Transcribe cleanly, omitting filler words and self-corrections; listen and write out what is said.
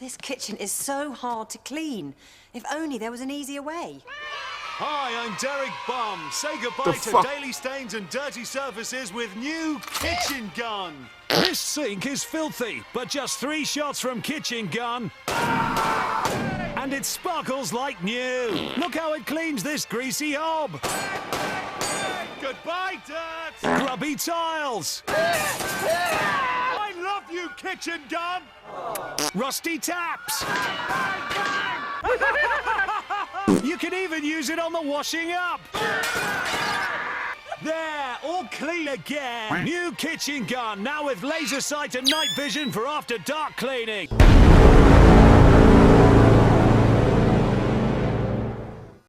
This kitchen is so hard to clean. If only there was an easier way. Hi, I'm Derek Bum. Say goodbye to daily stains and dirty surfaces with new Kitchen Gun. This sink is filthy, but just 3 shots from Kitchen Gun and it sparkles like new. Look how it cleans this greasy hob. Goodbye, dirt. Grubby tiles. I love you, Kitchen Gun. Rusty taps. You can even use it on the washing up. There, all clean again. New Kitchen Gun, now with laser sight and night vision for after dark cleaning.